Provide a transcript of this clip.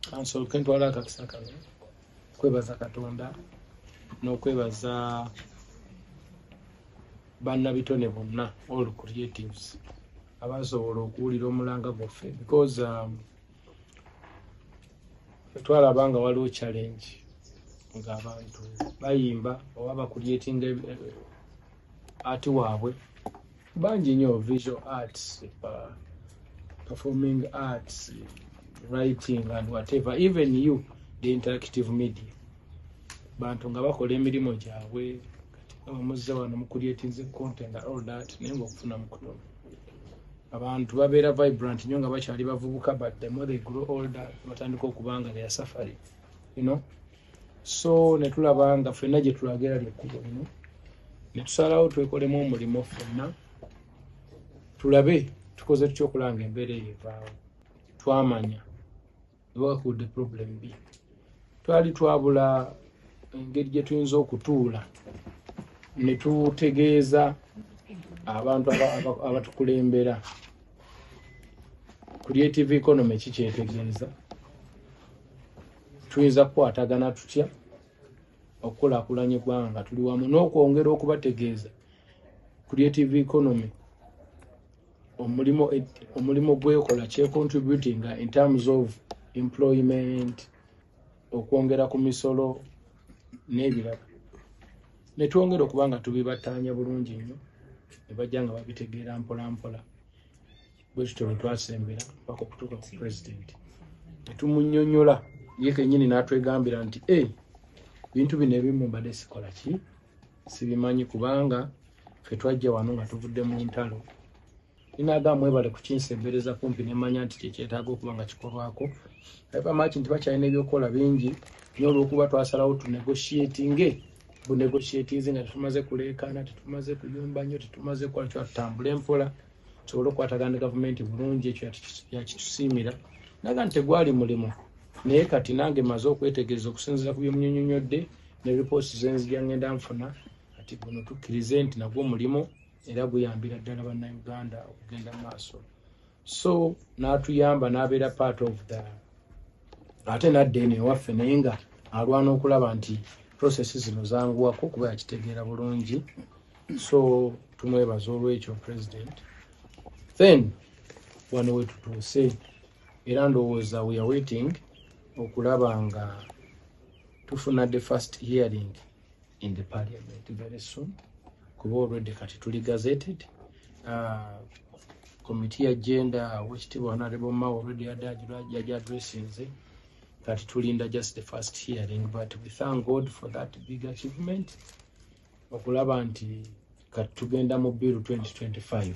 Council kentwala akakisa kwebaza Katonda n'okwebaza bannabitone bonna all creatives abasobola okuwulira omulanga gwaffe because twalaba nga waliwo challenge ng'abantu bayimba oba bakuleating art waabwe bangi nnyo, visual arts, performing arts, writing and whatever, even you the interactive media bantu nga bakola emirimu gyabwe kati muzze wano mu creating content and all that naye ng'okufuna mu kutono abantu babeera vibrant nnyo nga bakyali bavubuka but the more they grow older batandika okubanga they are suffering, you know. So ne tulaba nga ffenna gye tulagira lyekkubo lino ne tusalawo twekolemu omulimo ffenna tulabe tukoze tutya okulanga embeera eyo evaawo. Twamanya what could the problem be, twali twabula engeri gye tuyinza okutuula ne tutegeeza abantu abatukulembera creative economy kikyetegeeza, tuyinza kukwatagana tutya okukulaakulanya eggwanga nga tuli wamu, n'okwongera okubategeeza creative economy omulimo gwekola kyecontributing in terms of employment, okwongera ku misolo n'ebirala. Ne twongera okuba nga tubibattaanya bulungi nnyo ne bajja nga babitegeera mpola mpola bwe tutyo bwe twasembera paka okutuuka ku president ne tumunnyonnyola ye kennyini n'atwegambira nti bintu bino ebimu mbadde sikola ki sibimanyi kubanga ffe twajja wano nga tuvudde mu ntalo. Ninaaga mwebale kukinsembereza kumpi nemanya nti kyekyetaaga okuba nga kikolwako abamaki nti bakyalina ebyokukola bingi nyo olw'okuba twasalawo tunegotiatinge bunegotiatinze nga tetumaze kuleekaana, tetumaze kuyumba nnyo, tetumaze kukola kyo, tutambule empola tusobole okukwatagana ne gavumenti bulungi. Ekyo yakitusiimira naga nti tegwali mulimo naye kati nange maze okwetegereza okusinziira ku byemunnyonnyodde ne reports zenzija ngenda nfuna kati guno tukkirize nti nagwo mulimo era guyambira ddala bannayuganda okugenda mu maaso. So n'atuyamba n'abeera part of the ate nadda eno ewaffe naye nga alwana okulaba nti processi zino zanguwako kuba yakitegeera bulungi. So tumwebaza olw'ekyo president. Then wano we tutuuse era ndowooza we are waiting okulaba nga tufuna the first hearing in the parliament very soon kuba already kati tuli gazetted. Committee agenda wekitiibwa Honorable Mao already yaji addressinze kati tulinda just the first hearing, but we thank God for that big achievement okulaba nti kati tugenda mu bill 2025